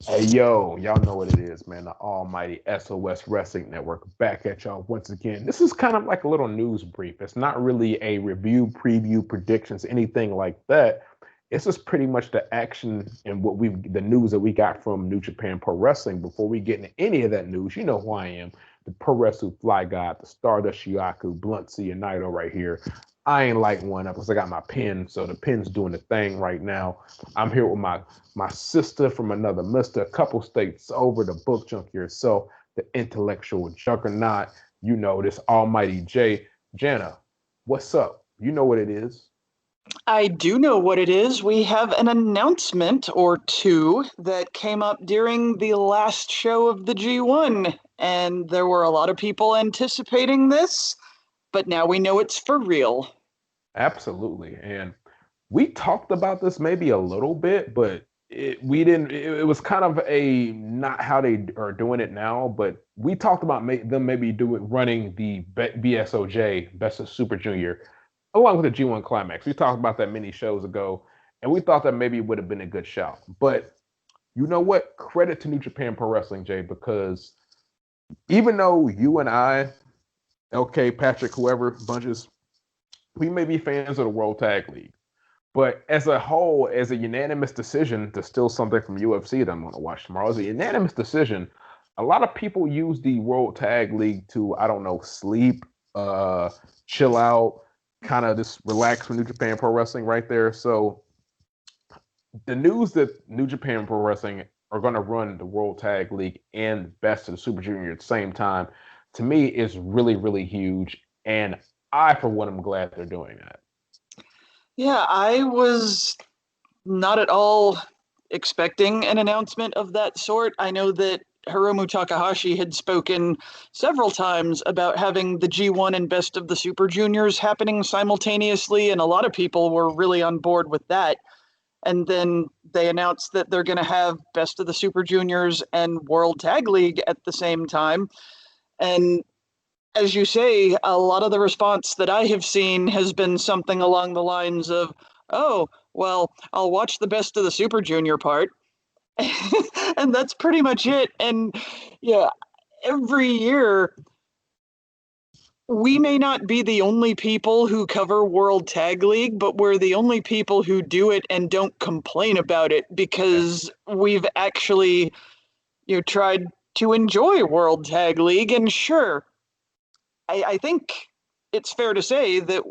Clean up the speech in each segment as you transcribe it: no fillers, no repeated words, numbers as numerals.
Hey yo, y'all know what it is, man. The almighty SOS Wrestling Network back at y'all once again. This is kind of like a little news brief. It's not really a review, preview, predictions, anything like that. It's just pretty much the action and the news that we got from New Japan Pro Wrestling. Before we get into any of that news, you know who I am, the Pro Wrestling Fly God, the Stardust Shiaku, Blunt C and Naito right here. I ain't lighting one up because I got my pen, so the pen's doing the thing right now. I'm here with my sister from another mister, a couple states over, the book junk yourself, the intellectual juggernaut. You know this almighty Jay. Jana, what's up? You know what it is. I do know what it is. We have an announcement or two that came up during the last show of the G1, and there were a lot of people anticipating this, but now we know it's for real. Absolutely. And we talked about this maybe a little bit, but we didn't. It was kind of a not how they are doing it now, but we talked about them maybe doing running the BSOJ, Best of Super Junior, along with the G1 Climax. We talked about that many shows ago, and we thought that maybe it would have been a good shout. But you know what? Credit to New Japan Pro Wrestling, Jay, because even though you and I, LK, Patrick, whoever, bunches, we may be fans of the World Tag League. But as a whole, as a unanimous decision to steal something from UFC that I'm going to watch tomorrow, as a unanimous decision, a lot of people use the World Tag League to, I don't know, sleep, chill out, kind of just relax from New Japan Pro Wrestling right there. So the news that New Japan Pro Wrestling are going to run the World Tag League and Best of the Super Junior at the same time, to me, is really, really huge. And I, for one, am glad they're doing that. Yeah, I was not at all expecting an announcement of that sort. I know that Hiromu Takahashi had spoken several times about having the G1 and Best of the Super Juniors happening simultaneously, and a lot of people were really on board with that. And then they announced that they're going to have Best of the Super Juniors and World Tag League at the same time. And as you say, a lot of the response that I have seen has been something along the lines of, oh, well, I'll watch the Best of the Super Junior part. And that's pretty much it. And yeah, every year we may not be the only people who cover World Tag League, but we're the only people who do it and don't complain about it because we've actually, tried to enjoy World Tag League. And sure, I think it's fair to say that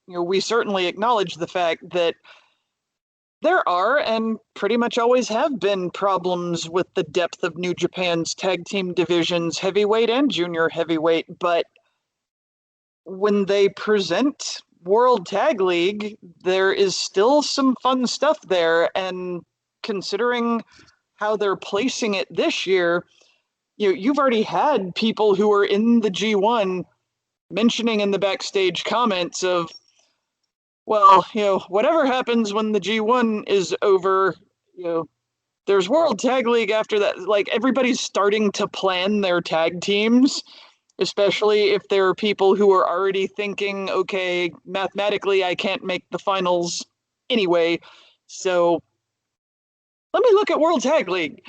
we certainly acknowledge the fact that there are and pretty much always have been problems with the depth of New Japan's tag team divisions, heavyweight and junior heavyweight, but when they present World Tag League, there is still some fun stuff there. And considering how they're placing it this year, you've already had people who are in the G1 mentioning in the backstage comments of, well, whatever happens when the G1 is over, there's World Tag League after that. Like everybody's starting to plan their tag teams, especially if there are people who are already thinking, okay, mathematically, I can't make the finals anyway. So let me look at World Tag League.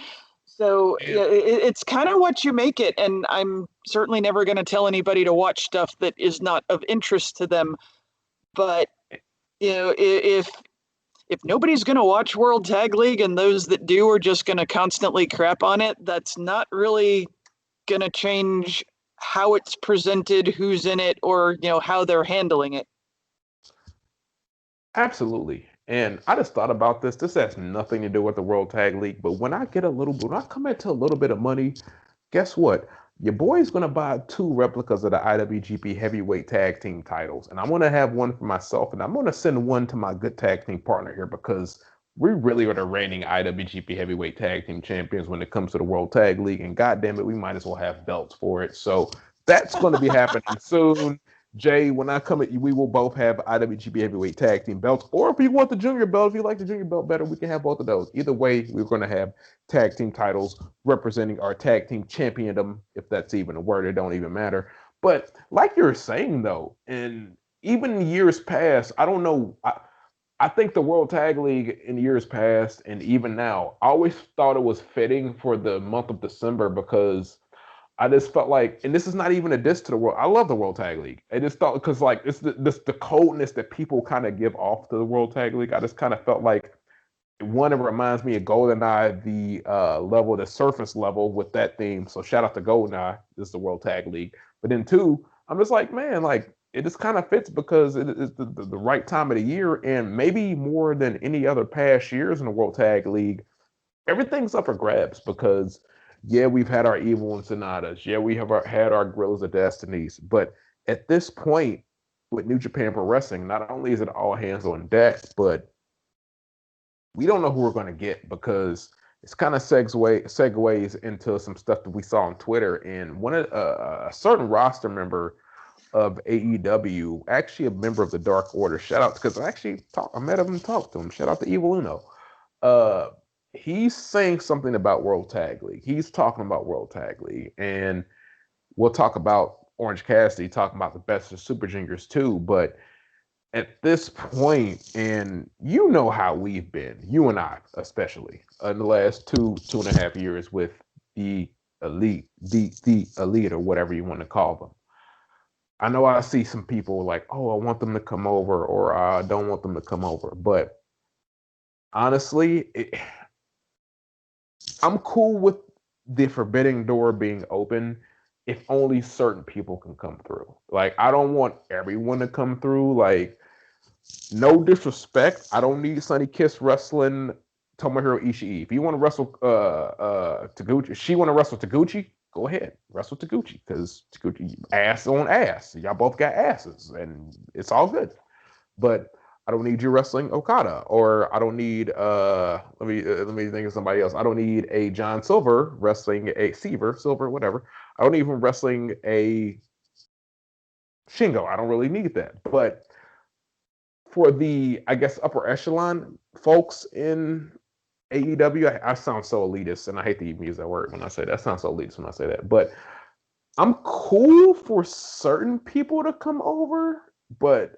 So yeah, it's kind of what you make it. And I'm certainly never going to tell anybody to watch stuff that is not of interest to them. But, if nobody's going to watch World Tag League and those that do are just going to constantly crap on it, that's not really going to change how it's presented, who's in it, or how they're handling it. Absolutely. And I just thought about this. This has nothing to do with the World Tag League, but when I come into a little bit of money, guess what? Your boy's gonna buy two replicas of the IWGP Heavyweight Tag Team titles, and I'm gonna have one for myself, and I'm gonna send one to my good tag team partner here because we really are the reigning IWGP Heavyweight Tag Team champions when it comes to the World Tag League, and goddamn it, we might as well have belts for it. So that's going to be happening soon. Jay, when I come at you, we will both have IWGP Heavyweight Tag Team belts. Or if you want the junior belt, if you like the junior belt better, we can have both of those. Either way, we're going to have tag team titles representing our tag team championdom, if that's even a word, it don't even matter. But like you're saying, though, and even years past, I don't know. I think the World Tag League in years past and even now, I always thought it was fitting for the month of December because I just felt like, and this is not even a diss to the world. I love the World Tag League. I just thought because like it's the coldness that people kind of give off to the World Tag League. I just kind of felt like one, it reminds me of GoldenEye, the level, the surface level with that theme. So shout out to GoldenEye. This is the World Tag League. But then two, I'm just like, man, like it just kind of fits because it is the right time of the year, and maybe more than any other past years in the World Tag League, everything's up for grabs because yeah, we've had our Evil and Sonatas. Yeah, we have had our Gorillas of Destinies. But at this point, with New Japan Pro Wrestling, not only is it all hands on deck, but we don't know who we're going to get because it's kind of segues into some stuff that we saw on Twitter. And one of a certain roster member of AEW, actually a member of the Dark Order, shout out because I met him and talked to him. Shout out to Evil Uno. Uh, he's saying something about World Tag League. He's talking about World Tag League, and we'll talk about Orange Cassidy talking about the best of Super Juniors too. But at this point, and you know how we've been, you and I especially, in the last 2.5 years with the the elite or whatever you want to call them. I know I see some people like, oh, I want them to come over, or I don't want them to come over. But honestly, I'm cool with the forbidden door being open if only certain people can come through. Like, I don't want everyone to come through. Like, no disrespect. I don't need Sunny Kiss wrestling Tomohiro Ishii. If you want to wrestle Taguchi, she want to wrestle Taguchi, go ahead. Wrestle Taguchi. Because Taguchi ass on ass. Y'all both got asses. And it's all good. But I don't need you wrestling Okada, or I don't need let me think of somebody else. I don't need a John Silver wrestling a Silver, whatever. I don't even wrestling a Shingo. I don't really need that. But for the, I guess, upper echelon folks in AEW, I sound so elitist, and I hate to even use that word when I say that. I sound so elitist when I say that. But I'm cool for certain people to come over, but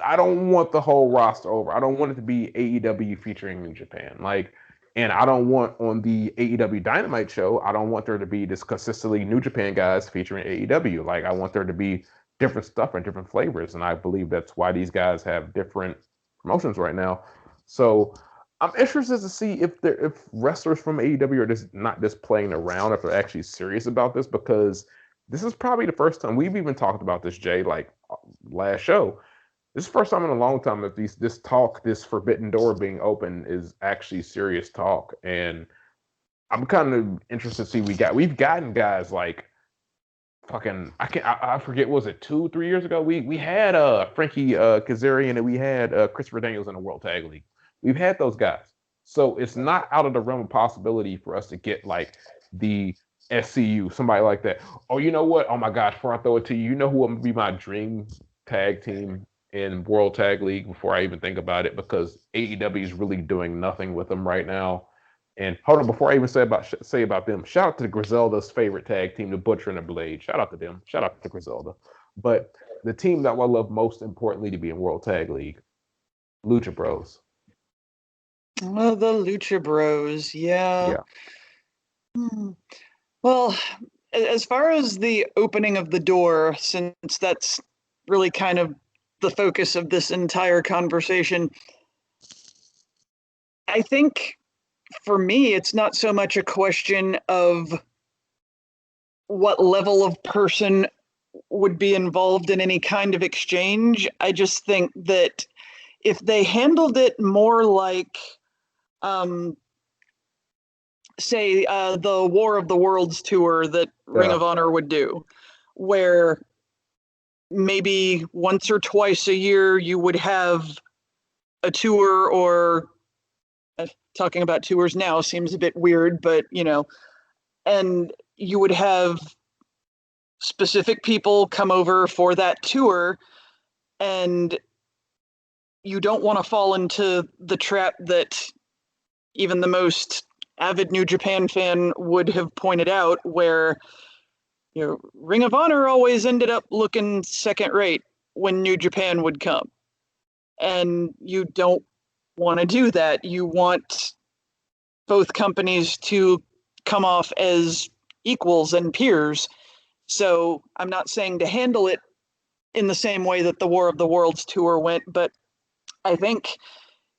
I don't want the whole roster over. I don't want it to be AEW featuring New Japan. Like, and I don't want on the AEW Dynamite show, I don't want there to be this consistently New Japan guys featuring AEW. Like, I want there to be different stuff and different flavors. And I believe that's why these guys have different promotions right now. So I'm interested to see if wrestlers from AEW are just not just playing around, if they're actually serious about this, because this is probably the first time we've even talked about this, Jay, like last show. This is the first time in a long time that this forbidden door being open is actually serious talk. And I'm kind of interested to see we've gotten guys like fucking I forget, was it 2-3 years ago? We had Frankie Kazarian, and we had Christopher Daniels in the World Tag League. We've had those guys. So it's not out of the realm of possibility for us to get like the SCU, somebody like that. Oh, you know what? Oh my gosh, before I throw it to you, you know who would be my dream tag team in World Tag League before I even think about it, because AEW is really doing nothing with them right now. And hold on, before I even say about them, shout out to Griselda's favorite tag team, the Butcher and the Blade. Shout out to them. Shout out to Griselda. But the team that I love most importantly to be in World Tag League, Lucha Bros. Oh, the Lucha Bros, yeah. Yeah. Well, as far as the opening of the door, since that's really kind of the focus of this entire conversation, I think for me, it's not so much a question of what level of person would be involved in any kind of exchange. I just think that if they handled it more like, say, the War of the Worlds tour that Ring of Honor would do, where maybe once or twice a year you would have a tour, or talking about tours now seems a bit weird, but and you would have specific people come over for that tour, and you don't want to fall into the trap that even the most avid New Japan fan would have pointed out, where Ring of Honor always ended up looking second rate when New Japan would come. And you don't want to do that. You want both companies to come off as equals and peers. So I'm not saying to handle it in the same way that the War of the Worlds tour went, but I think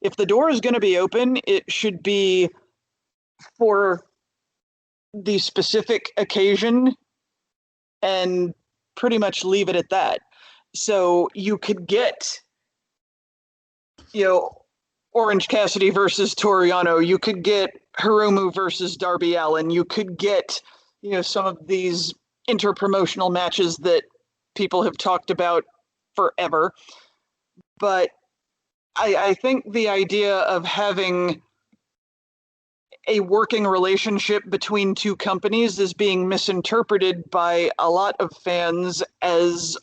if the door is going to be open, it should be for the specific occasion and pretty much leave it at that. So you could get, Orange Cassidy versus Toriano. You could get Hiromu versus Darby Allin. You could get, some of these interpromotional matches that people have talked about forever. But I think the idea of having a working relationship between two companies is being misinterpreted by a lot of fans as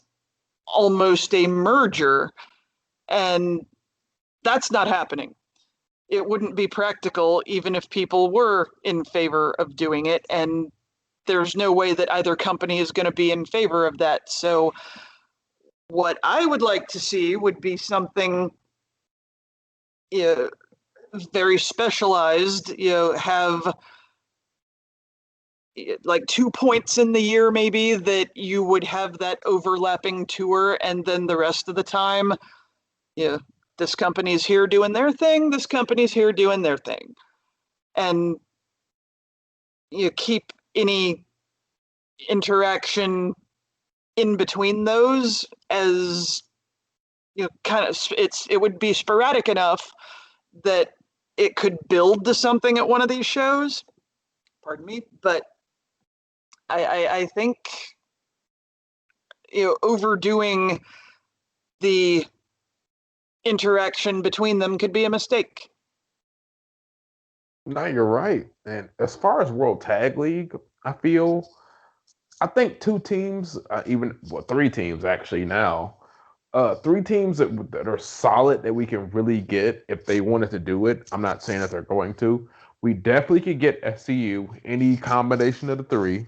almost a merger. And that's not happening. It wouldn't be practical even if people were in favor of doing it. And there's no way that either company is going to be in favor of that. So what I would like to see would be something very specialized, have like 2 points in the year maybe that you would have that overlapping tour, and then the rest of the time, this company's here doing their thing, this company's here doing their thing. And you keep any interaction in between those as it would be sporadic enough that it could build to something at one of these shows. Pardon me, but I think overdoing the interaction between them could be a mistake. No, you're right. And as far as World Tag League, I think two teams, three teams actually now, three teams that are solid that we can really get if they wanted to do it. I'm not saying that they're going to. We definitely could get SCU, any combination of the three.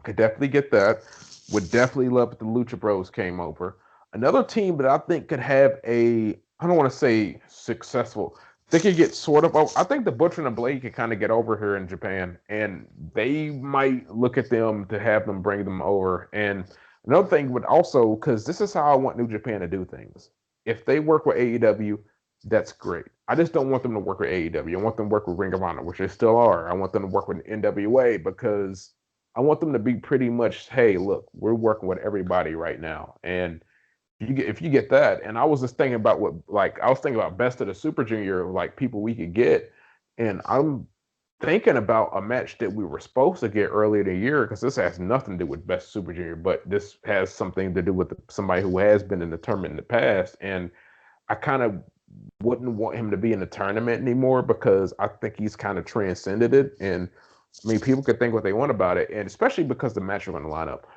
Could definitely get that. Would definitely love if the Lucha Bros came over. Another team that I think could have I don't want to say successful, they could get sort of, I think the Butcher and the Blade could kind of get over here in Japan, and they might look at them to have them bring them over. And another thing would also, because this is how I want New Japan to do things. If they work with AEW, that's great. I just don't want them to work with AEW. I want them to work with Ring of Honor, which they still are. I want them to work with NWA because I want them to be pretty much, hey, look, we're working with everybody right now. And if you get that, and I was just thinking about I was thinking about best of the Super Junior, like people we could get, and I'm thinking about a match that we were supposed to get earlier in the year, because this has nothing to do with best Super Junior, but this has something to do with somebody who has been in the tournament in the past, and I kind of wouldn't want him to be in the tournament anymore because I think he's kind of transcended it. And I mean, people could think what they want about it, and especially because the match are going to line up.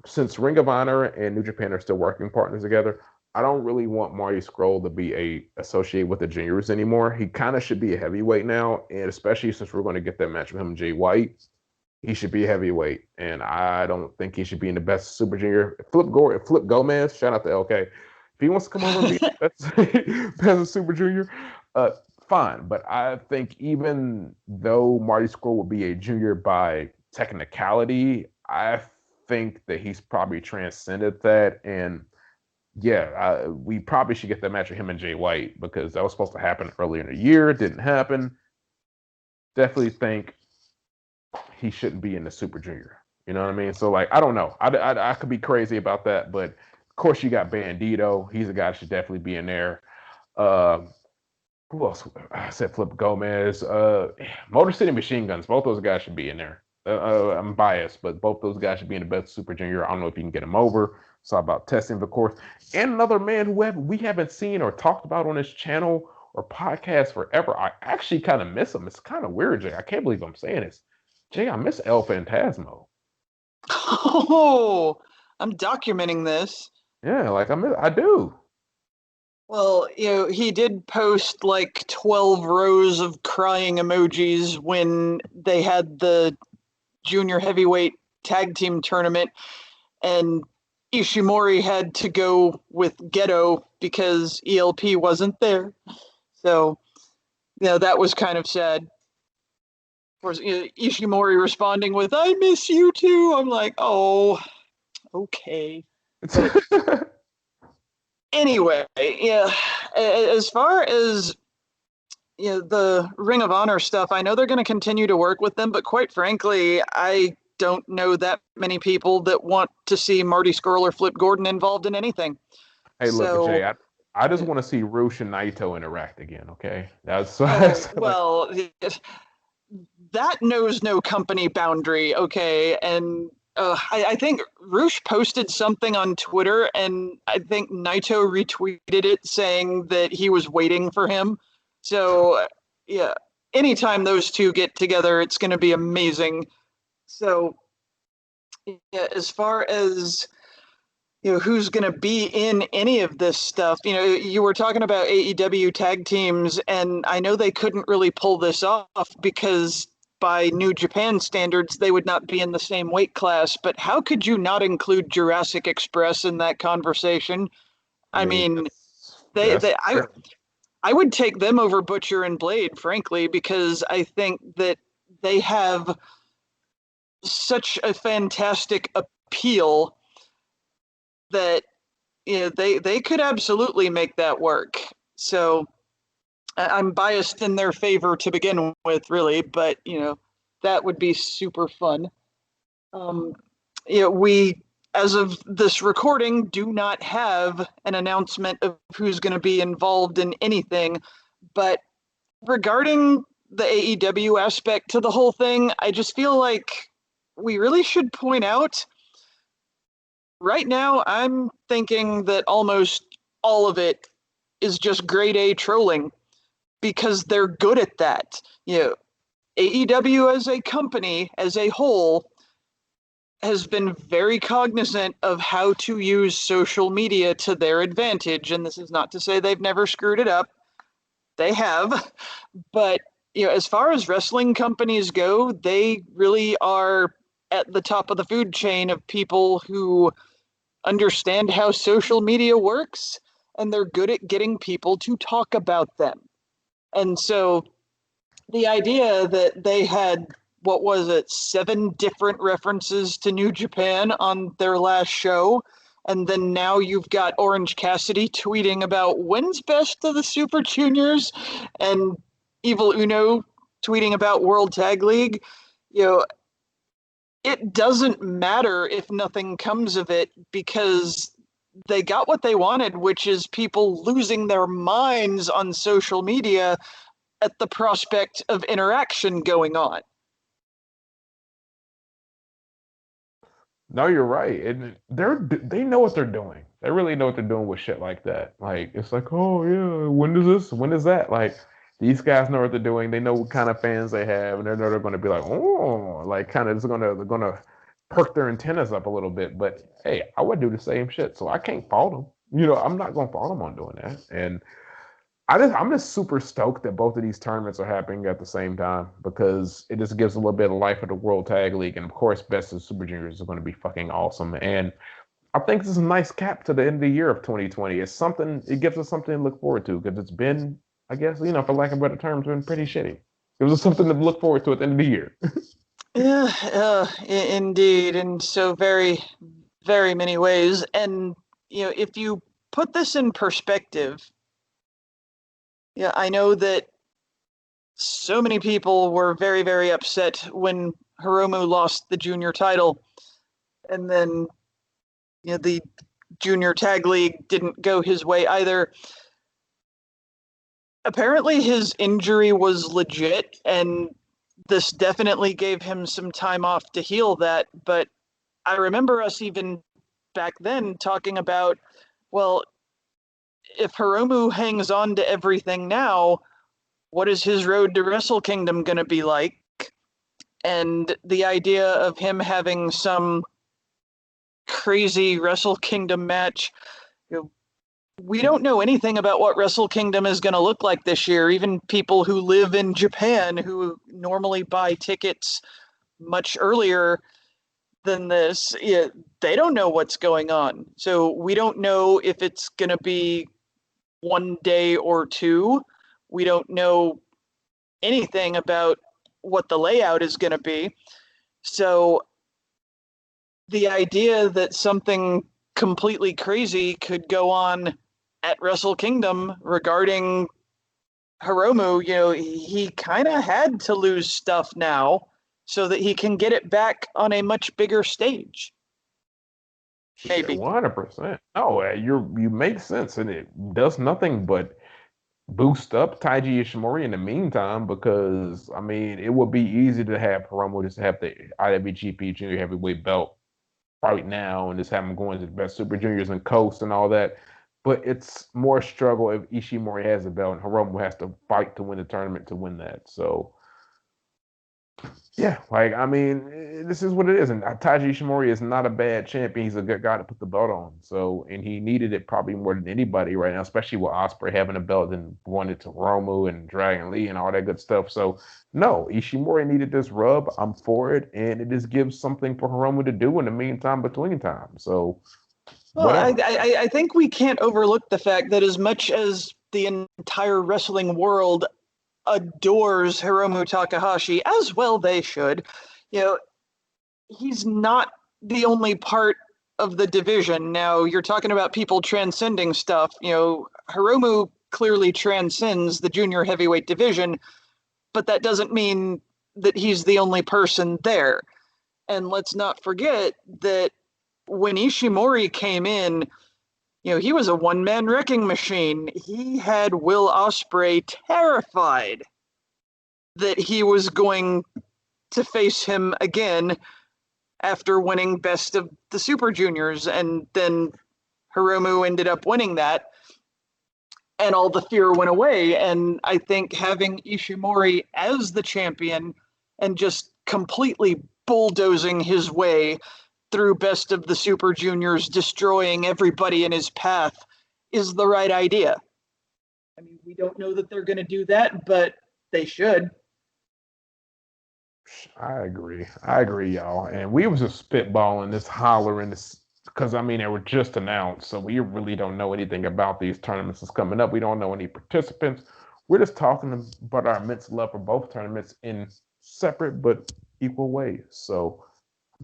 Since Ring of Honor and New Japan are still working partners together, I don't really want Marty Scurll to be associated with the juniors anymore. He kind of should be a heavyweight now, and especially since we're going to get that match with him and Jay White, he should be a heavyweight. And I don't think he should be in the best Super Junior. Flip Gomez, shout out to LK. If he wants to come over and be best Super Junior, fine. But I think even though Marty Scurll will be a junior by technicality, I think that he's probably transcended that. And yeah, we probably should get that match with him and Jay White, because that was supposed to happen earlier in the year. It didn't happen. Definitely think he shouldn't be in the Super Junior. You know what I mean? So, like, I don't know. I could be crazy about that, but of course you got Bandito. He's a guy that should definitely be in there. Who else? I said Flip Gomez. Motor City Machine Guns. Both those guys should be in there. I'm biased, but both those guys should be in the best Super Junior. I don't know if you can get him over. So about testing, of course. And another man who we haven't seen or talked about on this channel or podcast forever. I actually kind of miss him. It's kind of weird, Jay. I can't believe I'm saying this. Jay, I miss El Phantasmo. Oh, I'm documenting this. Yeah, like I do. Well, he did post like 12 rows of crying emojis when they had the junior heavyweight tag team tournament, and Ishimori had to go with Geto because ELP wasn't there. So, that was kind of sad. Of course, Ishimori responding with, "I miss you too." I'm like, oh, okay. But anyway, yeah, as far as the Ring of Honor stuff, I know they're going to continue to work with them, but quite frankly, I don't know that many people that want to see Marty Scurll or Flip Gordon involved in anything. Hey, look, So, Jay, I just want to see Roosh and Naito interact again. Okay, that's oh like, well, that knows no company boundary. Okay, and I think Roosh posted something on Twitter, and I think Naito retweeted it saying that he was waiting for him. So, yeah, anytime those two get together, it's going to be amazing. So, yeah, as far as who's going to be in any of this stuff, you were talking about AEW tag teams, and I know they couldn't really pull this off because by New Japan standards, they would not be in the same weight class. But how could you not include Jurassic Express in that conversation? I I mean, mean, they, that's they I would take them over Butcher and Blade, frankly, because I think that they have such a fantastic appeal that they could absolutely make that work. So I'm biased in their favor to begin with, really, but that would be super fun. Um, we, as of this recording, do not have an announcement of who's going to be involved in anything. But regarding the AEW aspect to the whole thing, I just feel like we really should point out right now, I'm thinking that almost all of it is just grade A trolling because they're good at that. AEW as a company, as a whole, has been very cognizant of how to use social media to their advantage. And this is not to say they've never screwed it up. They have. But, as far as wrestling companies go, they really are at the top of the food chain of people who understand how social media works, and they're good at getting people to talk about them. And so the idea that they had, what was it, 7 different references to New Japan on their last show, and then now you've got Orange Cassidy tweeting about when's best of the Super Juniors, and Evil Uno tweeting about World Tag League. It doesn't matter if nothing comes of it because they got what they wanted, which is people losing their minds on social media at the prospect of interaction going on. No, you're right. And they know what they're doing. They really know what they're doing with shit like that. Like it's like, oh yeah, when is this? When is that? Like these guys know what they're doing. They know what kind of fans they have, and they know they're going to be like, oh, like kind of they're gonna perk their antennas up a little bit. But hey, I would do the same shit, so I can't fault them. I'm not going to fault them on doing that. And I'm just super stoked that both of these tournaments are happening at the same time because it just gives a little bit of life of the World Tag League, and of course, Best of Super Juniors is going to be fucking awesome. And I think this is a nice cap to the end of the year of 2020. It's something. It gives us something to look forward to because it's been, I guess, for lack of better terms, been pretty shitty. It was something to look forward to at the end of the year. Yeah, indeed, in so very, very many ways. And if you put this in perspective, I know that so many people were very, very upset when Hiromu lost the junior title, and then the junior tag league didn't go his way either. Apparently, his injury was legit, and this definitely gave him some time off to heal that. But I remember us even back then talking about, well, if Hiromu hangs on to everything now, what is his road to Wrestle Kingdom going to be like? And the idea of him having some crazy Wrestle Kingdom match, we don't know anything about what Wrestle Kingdom is going to look like this year. Even people who live in Japan who normally buy tickets much earlier than this, they don't know what's going on. So we don't know if it's going to be one day or two. We don't know anything about what the layout is going to be. So the idea that something completely crazy could go on at Wrestle Kingdom regarding Hiromu, he kind of had to lose stuff now so that he can get it back on a much bigger stage. Yeah, Maybe. 100%. No, you make sense, and it does nothing but boost up Taiji Ishimori in the meantime, because I mean it would be easy to have Hiromu just have the IWGP Junior Heavyweight belt right now and just have him going to the best Super Juniors and coast and all that. But it's more struggle if Ishimori has the belt and Hiromu has to fight to win the tournament to win that. So yeah, like I mean, this is what it is. And Taiji Ishimori is not a bad champion. He's a good guy to put the belt on. So, and he needed it probably more than anybody right now, especially with Ospreay having a belt and wanted to Romu and Dragon Lee and all that good stuff. So, no, Ishimori needed this rub. I'm for it, and it just gives something for Hiromu to do in the meantime, between time. So, Well, whatever. I think we can't overlook the fact that as much as the entire wrestling world adores Hiromu Takahashi, as well they should, you know, he's not the only part of the division. Now, you're talking about people transcending stuff. Hiromu clearly transcends the junior heavyweight division, but that doesn't mean that he's the only person there. And let's not forget that when Ishimori came in, he was a one-man wrecking machine. He had Will Ospreay terrified that he was going to face him again after winning Best of the Super Juniors, and then Hiromu ended up winning that, and all the fear went away. And I think having Ishimori as the champion and just completely bulldozing his way through Best of the Super Juniors, destroying everybody in his path, is the right idea. I mean, we don't know that they're going to do that, but they should. I agree, y'all. And we was just spitballing this, hollering this, because I mean they were just announced, so we really don't know anything about these tournaments that's coming up. We don't know any participants. We're just talking about our immense love for both tournaments in separate but equal ways. So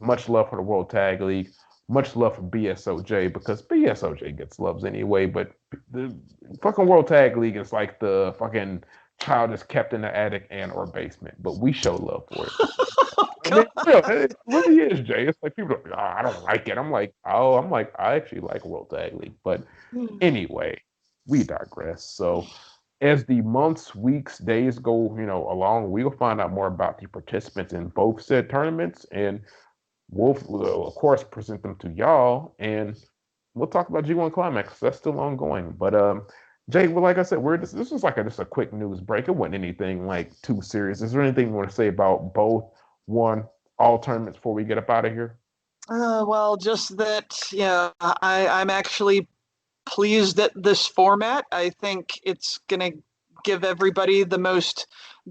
much love for the World Tag League, much love for BSOJ, because BSOJ gets loves anyway, but the fucking World Tag League is like the fucking child is kept in the attic and or basement, but we show love for it. I mean, it really is, Jay. It's like people are like, oh, I don't like it. I'm like, I actually like World Tag League. But anyway, we digress. So as the months, weeks, days go, along, we'll find out more about the participants in both said tournaments, and we'll of course present them to y'all, and we'll talk about G1 Climax. That's still ongoing. But Jay, well, like I said, this is like just a quick news break. It wasn't anything like too serious. Is there anything you want to say about both all tournaments before we get up out of here? Well, just that, I'm actually pleased at this format. I think it's going to give everybody the most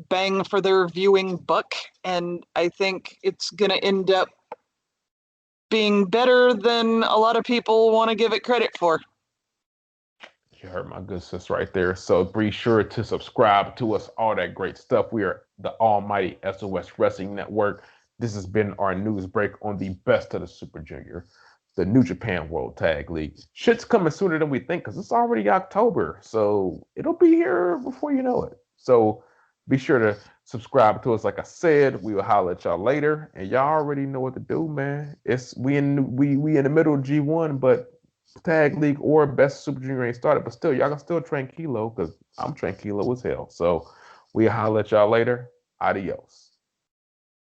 bang for their viewing buck, and I think it's going to end up being better than a lot of people want to give it credit for. You heard my good sis right there. So be sure to subscribe to us, all that great stuff. We are the almighty SOS Wrestling Network. This has been our news break on the Best of the Super Junior, the New Japan World Tag League. Shit's coming sooner than we think because it's already October. So it'll be here before you know it. So be sure to subscribe to us. Like I said, we will holler at y'all later. And y'all already know what to do, man. We in the middle of G1, but Tag League or Best Super Junior ain't started, but still, y'all can still train Kilo because I'm tranquilo as hell. So we holler at y'all later. Adios.